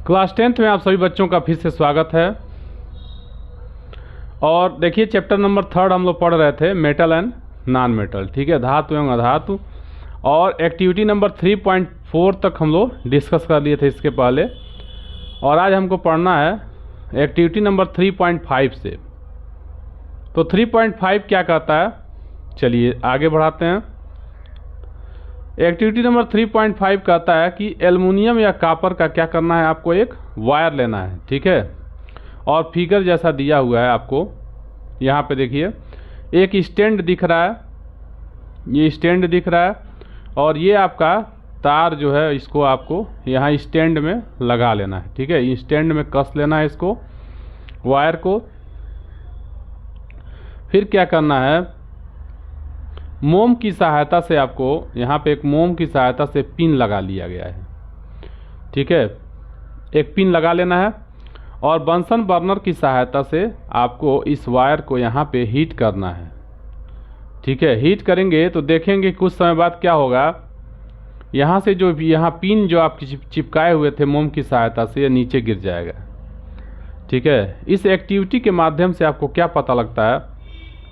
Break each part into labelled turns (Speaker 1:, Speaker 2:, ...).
Speaker 1: Class 10th में आप सभी बच्चों का फिर से स्वागत है। और देखिए चैप्टर नंबर 3 हम लोग पढ़ रहे थे मेटल एंड नॉन मेटल, ठीक है, धातु एवं अधातु। और एक्टिविटी नंबर 3.4 तक हम लोग डिस्कस कर लिए थे इसके पहले, और आज हमको पढ़ना है एक्टिविटी नंबर 3.5 से। तो 3.5 क्या कहता है, चलिए आगे बढ़ाते हैं। एक्टिविटी नंबर 3.5 कहता है कि एल्युमिनियम या कॉपर का क्या करना है, आपको एक वायर लेना है, ठीक है। और फिगर जैसा दिया हुआ है आपको, यहाँ पे देखिए एक स्टैंड दिख रहा है, ये स्टैंड दिख रहा है, और ये आपका तार जो है इसको आपको यहाँ स्टैंड में लगा लेना है, ठीक है। स्टैंड में कस लेना है इसको, वायर को। फिर क्या करना है, मोम की सहायता से आपको यहाँ पे एक मोम की सहायता से पिन लगा लिया गया है, ठीक है। एक पिन लगा लेना है और बंसन बर्नर की सहायता से आपको इस वायर को यहाँ पे हीट करना है, ठीक है। हीट करेंगे तो देखेंगे कुछ समय बाद क्या होगा, यहाँ से जो यहाँ पिन जो आप चिपकाए हुए थे मोम की सहायता से, ये नीचे गिर जाएगा, ठीक है। इस एक्टिविटी के माध्यम से आपको क्या पता लगता है,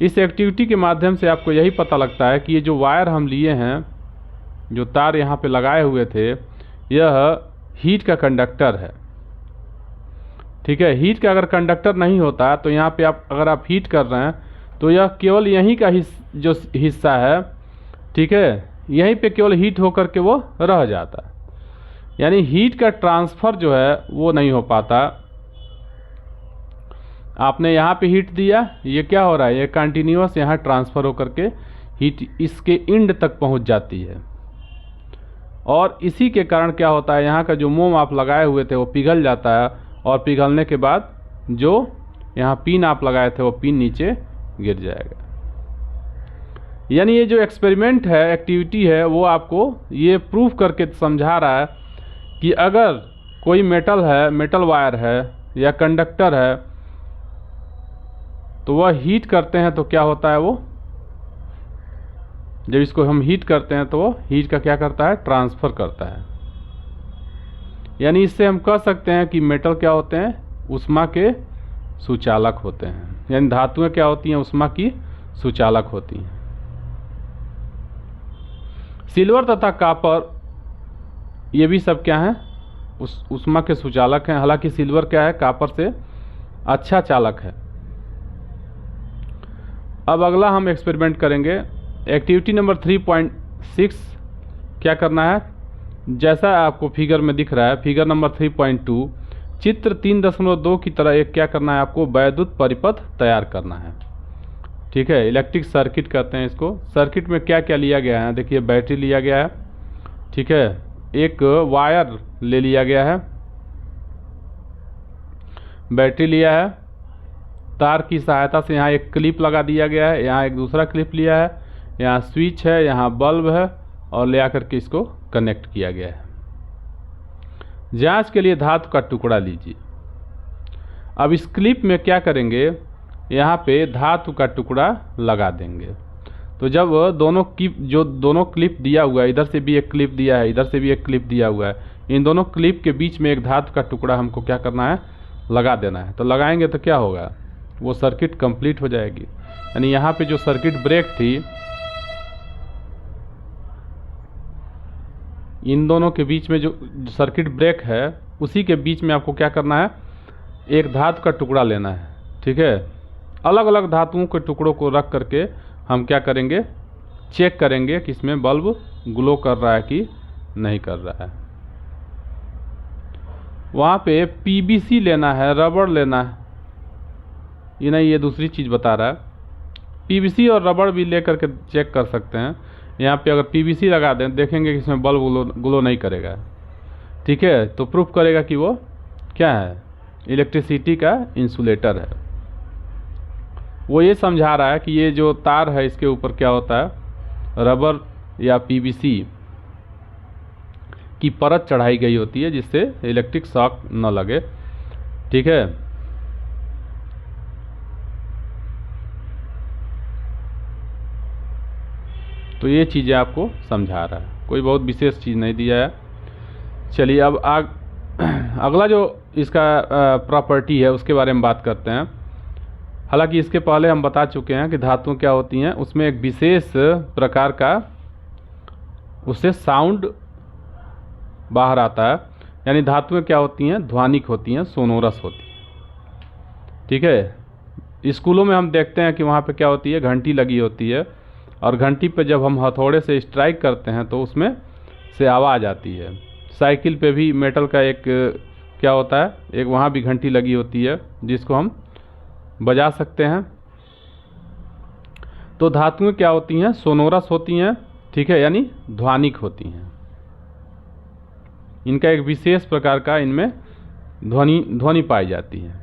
Speaker 1: इस एक्टिविटी के माध्यम से आपको यही पता लगता है कि ये जो वायर हम लिए हैं, जो तार यहाँ पे लगाए हुए थे, यह हीट का कंडक्टर है, ठीक है। हीट का अगर कंडक्टर नहीं होता तो यहाँ पे अगर आप हीट कर रहे हैं तो यह केवल यहीं का जो हिस्सा है, ठीक है, यहीं पे केवल हीट होकर के वो रह जाता है, यानी हीट का ट्रांसफ़र जो है वो नहीं हो पाता। आपने यहाँ पे हीट दिया, ये क्या हो रहा है, ये कंटिन्यूअस यहाँ ट्रांसफ़र होकर के हीट इसके एंड तक पहुँच जाती है। और इसी के कारण क्या होता है, यहाँ का जो मोम आप लगाए हुए थे वो पिघल जाता है, और पिघलने के बाद जो यहाँ पिन आप लगाए थे वो पिन नीचे गिर जाएगा। यानी ये जो एक्सपेरिमेंट है, एक्टिविटी है, वो आपको ये प्रूफ करके समझा रहा है कि अगर कोई मेटल है, मेटल वायर है या कंडक्टर है, तो वह हीट करते हैं तो क्या होता है, वो जब इसको हम हीट करते हैं तो वो हीट का क्या करता है, ट्रांसफ़र करता है। यानी इससे हम कह सकते हैं कि मेटल क्या होते हैं, ऊष्मा के सुचालक होते हैं, यानी धातुएं क्या होती हैं, ऊष्मा की सुचालक होती हैं। सिल्वर तथा कॉपर ये भी सब क्या हैं, ऊष्मा के सुचालक हैं। हालांकि सिल्वर क्या है, कॉपर से अच्छा चालक है। अब अगला हम एक्सपेरिमेंट करेंगे। एक्टिविटी नंबर 3.6 क्या करना है, जैसा आपको फिगर में दिख रहा है, फिगर नंबर 3.2 चित्र 3.2 की तरह एक क्या करना है, आपको वैद्युत परिपथ तैयार करना है, ठीक है। इलेक्ट्रिक सर्किट कहते हैं इसको। सर्किट में क्या क्या लिया गया है, देखिए बैटरी लिया गया है, ठीक है, एक वायर ले लिया गया है, बैटरी लिया है, तार की सहायता से यहाँ एक क्लिप लगा दिया गया है, यहाँ एक दूसरा क्लिप लिया है, यहाँ स्विच है, यहाँ बल्ब है, और ले आकर के इसको कनेक्ट किया गया है। जांच के लिए धातु का टुकड़ा लीजिए। अब इस क्लिप में क्या करेंगे, यहाँ पे धातु का टुकड़ा लगा देंगे। तो जब दोनों क्लिप दिया हुआ है, इधर से भी एक क्लिप दिया है, इधर से भी एक क्लिप दिया हुआ है, इन दोनों क्लिप के बीच में एक धातु का टुकड़ा हमको क्या करना है, लगा देना है। तो लगाएंगे तो क्या होगा, वो सर्किट कंप्लीट हो जाएगी। यानी यहाँ पे जो सर्किट ब्रेक थी, इन दोनों के बीच में जो सर्किट ब्रेक है, उसी के बीच में आपको क्या करना है, एक धातु का टुकड़ा लेना है, ठीक है। अलग अलग धातुओं के टुकड़ों को रख करके हम क्या करेंगे, चेक करेंगे कि इसमें बल्ब ग्लो कर रहा है कि नहीं कर रहा है। वहाँ पे पीवीसी लेना है, रबड़ लेना है, ये नहीं, ये दूसरी चीज़ बता रहा है। पीवीसी और रबड़ भी लेकर के चेक कर सकते हैं। यहाँ पे अगर पीवीसी लगा दें, देखेंगे कि इसमें बल्ब ग्लो नहीं करेगा, ठीक है। तो प्रूफ करेगा कि वो क्या है, इलेक्ट्रिसिटी का इंसुलेटर है। वो ये समझा रहा है कि ये जो तार है इसके ऊपर क्या होता है, रबर या पीवीसी की परत चढ़ाई गई होती है, जिससे इलेक्ट्रिक शॉक न लगे, ठीक है। तो ये चीज़ें आपको समझा रहा है, कोई बहुत विशेष चीज़ नहीं दिया है। चलिए अब अगला जो इसका प्रॉपर्टी है उसके बारे में बात करते हैं। हालांकि इसके पहले हम बता चुके हैं कि धातुएं क्या होती हैं, उसमें एक विशेष प्रकार का उससे साउंड बाहर आता है। यानी धातुएं क्या होती हैं, ध्वनिक होती हैं, सोनोरस होती हैं। ठीक है, स्कूलों में हम देखते हैं कि वहाँ पे क्या होती है, घंटी लगी होती है, और घंटी पे जब हम हथौड़े से स्ट्राइक करते हैं तो उसमें से आवाज़ आती है। साइकिल पे भी मेटल का एक क्या होता है, एक वहाँ भी घंटी लगी होती है जिसको हम बजा सकते हैं। तो धातुएं क्या होती हैं, सोनोरस होती हैं। ठीक है, यानी ध्वनिक होती हैं। इनका एक विशेष प्रकार का इनमें ध्वनि पाई जाती है।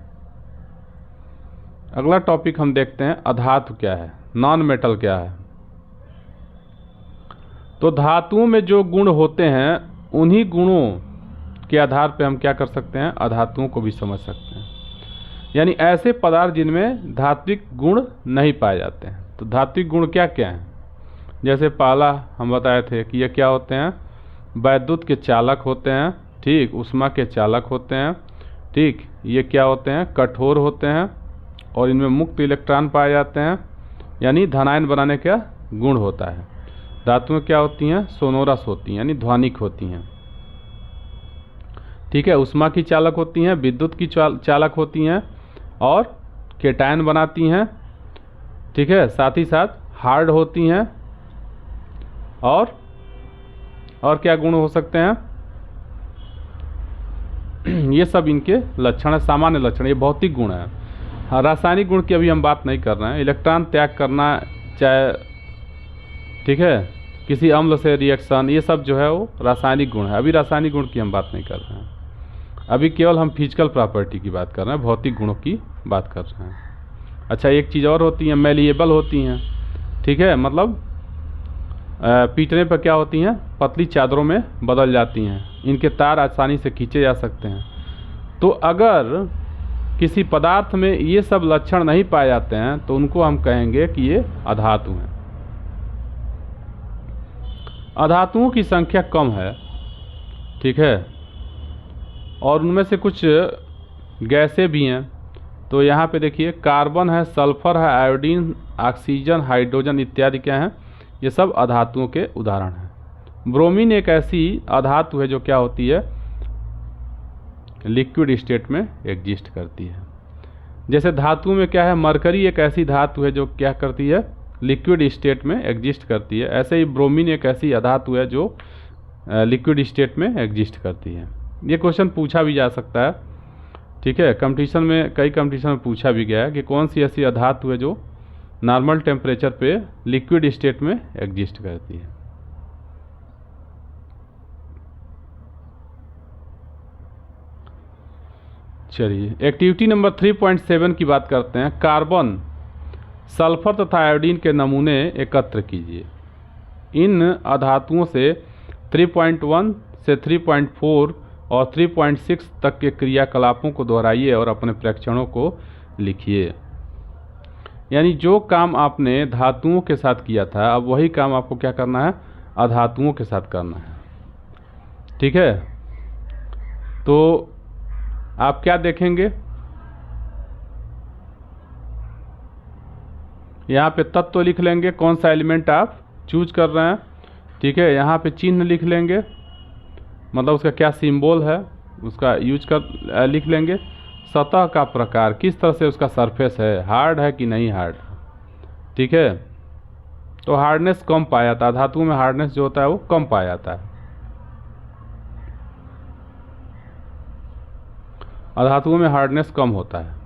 Speaker 1: अगला टॉपिक हम देखते हैं, अधातु क्या है, नॉन मेटल क्या है। तो धातुओं में जो गुण होते हैं उन्हीं गुणों के आधार पर हम क्या कर सकते हैं, अधातुओं को भी समझ सकते हैं। यानी ऐसे पदार्थ जिनमें धात्विक गुण नहीं पाए जाते हैं। तो धात्विक गुण क्या क्या हैं, जैसे पहला हम बताए थे कि ये क्या होते हैं, वैद्युत के चालक होते हैं। ठीक, ऊष्मा के चालक होते हैं। ठीक, ये क्या होते हैं, कठोर होते हैं और इनमें मुक्त इलेक्ट्रॉन पाए जाते हैं, यानी धनायन बनाने का गुण होता है। धातुएं क्या होती हैं, सोनोरस होती हैं, यानी ध्वनिक होती हैं। ठीक है, ऊष्मा की चालक होती हैं, विद्युत की चालक होती हैं और केटायन बनाती हैं। ठीक है, साथ ही साथ हार्ड होती हैं। और क्या गुण हो सकते हैं, ये सब इनके लक्षण है, सामान्य लक्षण, ये भौतिक गुण है। हाँ, रासायनिक गुण की अभी हम बात नहीं कर रहे हैं। इलेक्ट्रॉन त्याग करना, चाहे ठीक है किसी अम्ल से रिएक्शन, ये सब जो है वो रासायनिक गुण है। अभी रासायनिक गुण की हम बात नहीं कर रहे हैं, अभी केवल हम फिजिकल प्रॉपर्टी की बात कर रहे हैं, भौतिक गुणों की बात कर रहे हैं। अच्छा, एक चीज़ और होती है, मेलिएबल होती हैं। ठीक है, मतलब पीटने पर क्या होती हैं, पतली चादरों में बदल जाती हैं। इनके तार आसानी से खींचे जा सकते हैं। तो अगर किसी पदार्थ में ये सब लक्षण नहीं पाए जाते हैं तो उनको हम कहेंगे कि ये अधातु हैं। अधातुओं की संख्या कम है। ठीक है, और उनमें से कुछ गैसें भी हैं। तो यहाँ पे देखिए, कार्बन है, सल्फर है, आयोडीन, ऑक्सीजन, हाइड्रोजन इत्यादि क्या हैं, ये सब अधातुओं के उदाहरण हैं। ब्रोमीन एक ऐसी अधातु है जो क्या होती है, लिक्विड स्टेट में एग्जिस्ट करती है। जैसे धातु में क्या है, मरकरी एक ऐसी धातु है जो क्या करती है, लिक्विड स्टेट में एग्जिस्ट करती है। ऐसे ही ब्रोमीन एक ऐसी अधातु है जो लिक्विड स्टेट में एग्जिस्ट करती है। ये क्वेश्चन पूछा भी जा सकता है। ठीक है, कंपटीशन में, कई कंपटीशन में पूछा भी गया है कि कौन सी ऐसी अधातु है जो नॉर्मल टेम्परेचर पे लिक्विड स्टेट में एग्जिस्ट करती है। चलिए, एक्टिविटी नंबर 3.7 की बात करते हैं। कार्बन, सल्फर तथा आयोडीन के नमूने एकत्र कीजिए। इन अधातुओं से 3.1 से 3.4 और 3.6 तक के क्रियाकलापों को दोहराइए और अपने प्रेक्षणों को लिखिए। यानी जो काम आपने धातुओं के साथ किया था, अब वही काम आपको क्या करना है, अधातुओं के साथ करना है। ठीक है, तो आप क्या देखेंगे, यहाँ पे तत्व लिख लेंगे, कौन सा एलिमेंट आप चूज कर रहे हैं। ठीक है, यहाँ पे चिन्ह लिख लेंगे, मतलब उसका क्या सिंबल है उसका यूज कर लिख लेंगे। सतह का प्रकार, किस तरह से उसका सरफेस है, हार्ड है कि नहीं हार्ड। ठीक है, तो हार्डनेस कम पाया जाता है, धातुओं में हार्डनेस जो होता है वो कम पाया जाता है। अधातुओं में हार्डनेस कम होता है।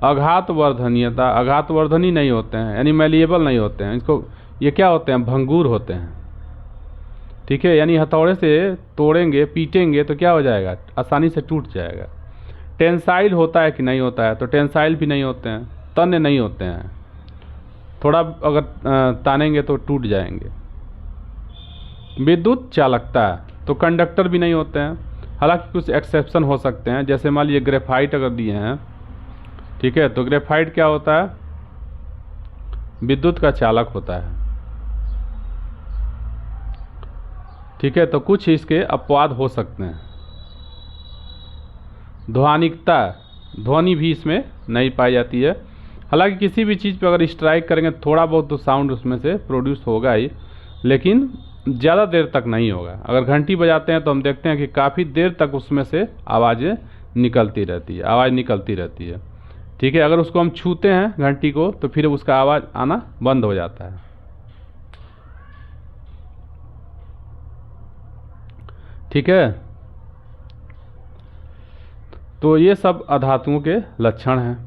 Speaker 1: अघात वर्धनीयता, अघात वर्धनी नहीं होते हैं, यानी मेलिएबल नहीं होते हैं। इसको ये क्या होते हैं, भंगुर होते हैं। ठीक है, यानी हथौड़े से तोड़ेंगे, पीटेंगे तो क्या हो जाएगा, आसानी से टूट जाएगा। टेंसाइल होता है कि नहीं होता है, तो टेंसाइल भी नहीं होते हैं, तन्य नहीं होते हैं, थोड़ा अगर तानेंगे तो टूट जाएंगे। विद्युत चालकता, तो कंडक्टर भी नहीं होते हैं। हालांकि कुछ एक्सेप्शन हो सकते हैं, जैसे मान लीजिए ग्रेफाइट अगर दिए हैं। ठीक है, तो ग्रेफाइट क्या होता है, विद्युत का चालक होता है। ठीक है, तो कुछ इसके अपवाद हो सकते हैं। ध्वनिकता, ध्वनि भी इसमें नहीं पाई जाती है। हालांकि किसी भी चीज़ पर अगर स्ट्राइक करेंगे थोड़ा बहुत तो साउंड उसमें से प्रोड्यूस होगा ही, लेकिन ज़्यादा देर तक नहीं होगा। अगर घंटी बजाते हैं तो हम देखते हैं कि काफ़ी देर तक उसमें से आवाज़ें निकलती रहती है, आवाज़ निकलती रहती है। ठीक है, अगर उसको हम छूते हैं घंटी को तो फिर उसका आवाज़ आना बंद हो जाता है। ठीक है, तो ये सब अधातुओं के लक्षण हैं।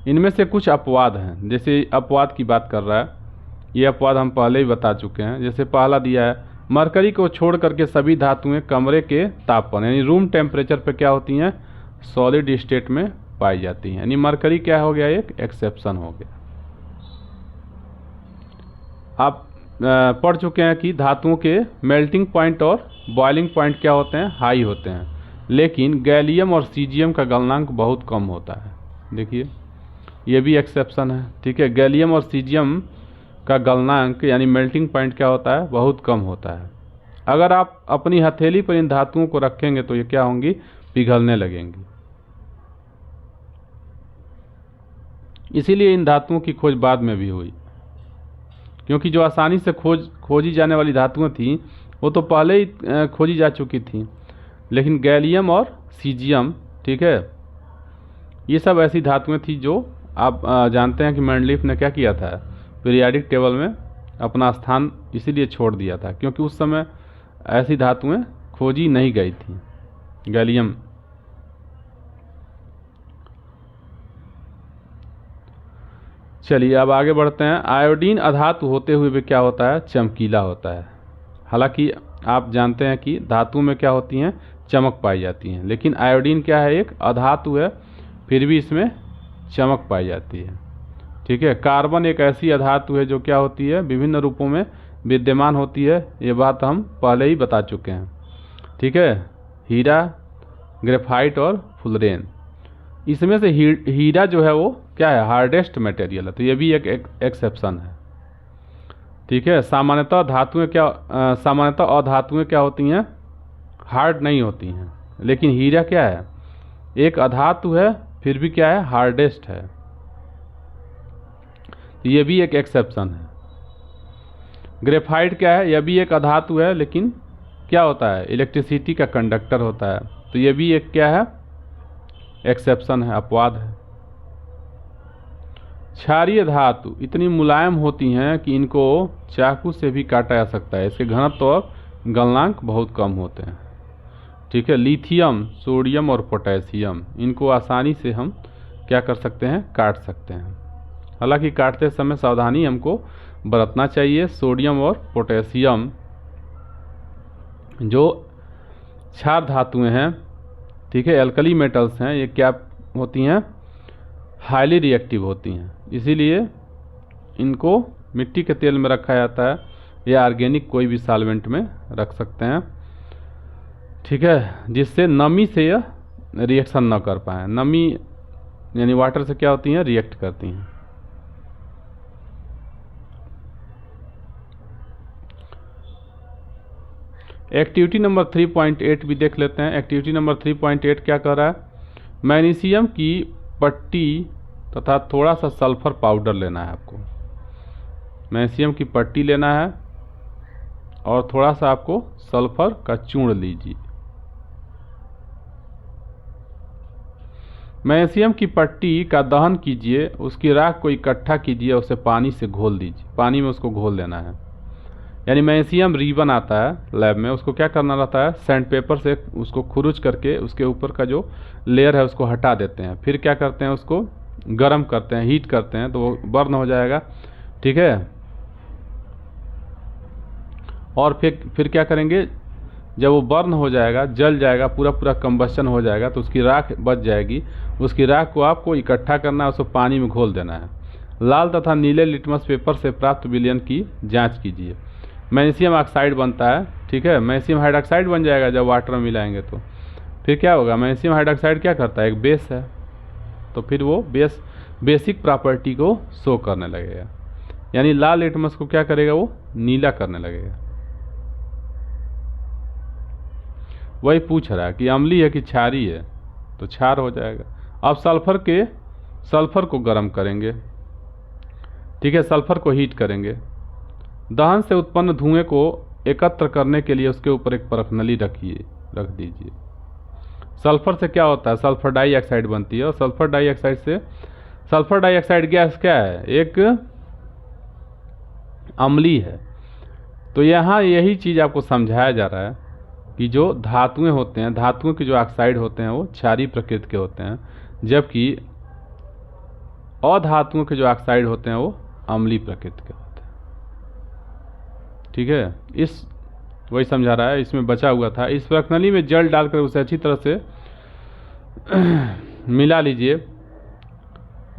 Speaker 1: इनमें से कुछ अपवाद हैं, जैसे अपवाद की बात कर रहा है, ये अपवाद हम पहले ही बता चुके हैं। जैसे पहला दिया है, मरकरी को छोड़ करके सभी धातुएं कमरे के तापमान यानी रूम टेम्परेचर पे क्या होती हैं, सॉलिड स्टेट में पाई जाती हैं। यानी मरकरी क्या हो गया, एक एक्सेप्शन हो गया। आप पढ़ चुके हैं कि धातुओं के मेल्टिंग पॉइंट और बॉइलिंग पॉइंट क्या होते हैं, हाई होते हैं, लेकिन गैलियम और सीजियम का गलनांक बहुत कम होता है। देखिए ये भी एक्सेप्शन है। ठीक है, गैलियम और सीजियम का गलनांक यानी मेल्टिंग पॉइंट क्या होता है, बहुत कम होता है। अगर आप अपनी हथेली पर इन धातुओं को रखेंगे तो ये क्या होंगी, पिघलने लगेंगी। इसीलिए इन धातुओं की खोज बाद में भी हुई, क्योंकि जो आसानी से खोजी जाने वाली धातुएं थी वो तो पहले ही खोजी जा चुकी थी, लेकिन गैलियम और सीजियम, ठीक है, ये सब ऐसी धातुएं थी जो आप जानते हैं कि मेंडलीफ ने क्या किया था, पीरियाडिक टेबल में अपना स्थान इसीलिए छोड़ दिया था क्योंकि उस समय ऐसी धातुएं खोजी नहीं गई थी। गैलियम, चलिए अब आगे बढ़ते हैं। आयोडीन अधातु होते हुए भी क्या होता है, चमकीला होता है। हालांकि आप जानते हैं कि धातु में क्या होती हैं, चमक पाई जाती हैं, लेकिन आयोडीन क्या है, एक अधातु है, फिर भी इसमें चमक पाई जाती है। ठीक है, कार्बन एक ऐसी अधातु है जो क्या होती है, विभिन्न रूपों में विद्यमान होती है। ये बात हम पहले ही बता चुके हैं। ठीक है, हीरा, ग्रेफाइट और फुलरेन, इसमें से हीरा जो है वो क्या है, हार्डेस्ट मटेरियल है, तो ये भी एक एक्सेप्शन है। ठीक है, सामान्यतः धातुएं क्या सामान्यतः अधातुएं क्या होती हैं, हार्ड नहीं होती हैं, लेकिन हीरा क्या है, एक अधातु है फिर भी क्या है, हार्डेस्ट है, तो ये भी एक एक्सेप्शन है। ग्रेफाइट क्या है, यह भी एक अधातु है, लेकिन क्या होता है, इलेक्ट्रिसिटी का कंडक्टर होता है, तो ये भी एक क्या है, एक्सेप्शन है, अपवाद है। क्षारीय धातु इतनी मुलायम होती हैं कि इनको चाकू से भी काटा जा सकता है, इसके घनत्व और गलनांक बहुत कम होते हैं। ठीक है, लिथियम, सोडियम और पोटेशियम, इनको आसानी से हम क्या कर सकते हैं, काट सकते हैं। हालांकि काटते समय सावधानी हमको बरतना चाहिए। सोडियम और पोटेशियम जो क्षार धातुएं हैं, ठीक है, एल्कली मेटल्स हैं, ये क्या होती हैं, हाईली रिएक्टिव होती हैं, इसीलिए इनको मिट्टी के तेल में रखा जाता है या ऑर्गेनिक कोई भी सॉल्वेंट में रख सकते हैं। ठीक है, जिससे नमी से यह रिएक्शन न कर पाए। नमी यानी वाटर से क्या होती हैं, रिएक्ट करती हैं। एक्टिविटी नंबर 3.8 भी देख लेते हैं। एक्टिविटी नंबर 3.8 क्या कह रहा है, मैग्नीशियम की पट्टी तथा थोड़ा सा सल्फर पाउडर लेना है आपको। मैग्नीशियम की पट्टी लेना है और थोड़ा सा आपको सल्फर का चूर्ण लीजिए। मैग्नीशियम की पट्टी का दहन कीजिए, उसकी राख को इकट्ठा कीजिए, उसे पानी से घोल दीजिए, पानी में उसको घोल देना है। यानी मैग्नीशियम रिबन आता है लैब में, उसको क्या करना रहता है, सैंड पेपर से उसको खुरुच करके उसके ऊपर का जो लेयर है उसको हटा देते हैं, फिर क्या करते हैं, उसको गर्म करते हैं, हीट करते हैं, तो वो बर्न हो जाएगा। ठीक है, और फिर क्या करेंगे, जब वो बर्न हो जाएगा, जल जाएगा, पूरा कंबस्शन हो जाएगा, तो उसकी राख बच जाएगी। उसकी राख को आपको इकट्ठा करना है, उसको पानी में घोल देना है। लाल तथा नीले लिटमस पेपर से प्राप्त विलयन की जांच कीजिए। मैग्नीशियम ऑक्साइड बनता है। ठीक है, मैग्नीशियम हाइड्रोक्साइड बन जाएगा जब वाटर में मिलाएंगे, तो फिर क्या होगा, मैग्नीशियम हाइड्रोक्साइड क्या करता है, एक बेस है, तो फिर वो बेसिक प्रॉपर्टी को शो करने लगेगा। यानी लाल लिटमस को क्या करेगा, वो नीला करने लगेगा। वही पूछ रहा है कि अम्लीय है कि क्षारीय है, तो क्षार हो जाएगा। अब सल्फर को गर्म करेंगे, ठीक है, सल्फर को हीट करेंगे। दहन से उत्पन्न धुएं को एकत्र करने के लिए उसके ऊपर एक परखनली रख दीजिए। सल्फर से क्या होता है, सल्फर डाइऑक्साइड बनती है, और सल्फर डाइऑक्साइड गैस क्या है, एक अम्लीय है। तो यहाँ यही चीज़ आपको समझाया जा रहा है कि जो धातुएं होते हैं, धातुओं के जो ऑक्साइड होते हैं वो क्षारीय प्रकृति के होते हैं, जबकि अधातुओं के जो ऑक्साइड होते हैं वो अम्लीय प्रकृति के होते हैं। ठीक है, इस वही समझा रहा है, इसमें बचा हुआ था। इस प्रखनली में जल डालकर उसे अच्छी तरह से मिला लीजिए।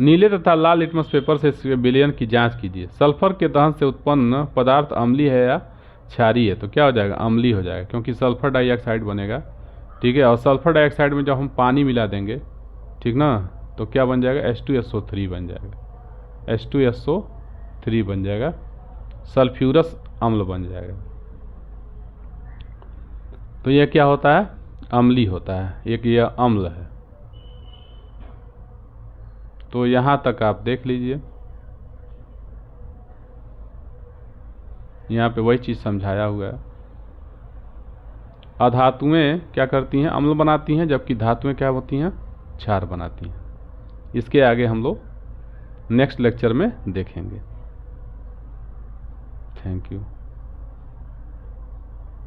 Speaker 1: नीले तथा लाल लिटमस पेपर से इसके विलयन की जांच कीजिए। सल्फर के दहन से उत्पन्न पदार्थ अम्लीय है या क्षारीय है, तो क्या हो जाएगा, अम्लीय हो जाएगा, क्योंकि सल्फर डाइऑक्साइड बनेगा। ठीक है, और सल्फर डाइऑक्साइड में जब हम पानी मिला देंगे, ठीक ना, तो क्या बन जाएगा, H2SO3 बन जाएगा, H2SO3 बन जाएगा, सल्फ्यूरस अम्ल बन जाएगा। तो यह क्या होता है, अम्लीय होता है, एक यह अम्ल है। तो यहाँ तक आप देख लीजिए, यहाँ पे वही चीज़ समझाया हुआ है। अधातुएं क्या करती हैं, अम्ल बनाती हैं, जबकि धातुएं क्या होती हैं, क्षार बनाती हैं। इसके आगे हम लोग नेक्स्ट लेक्चर में देखेंगे। Thank you.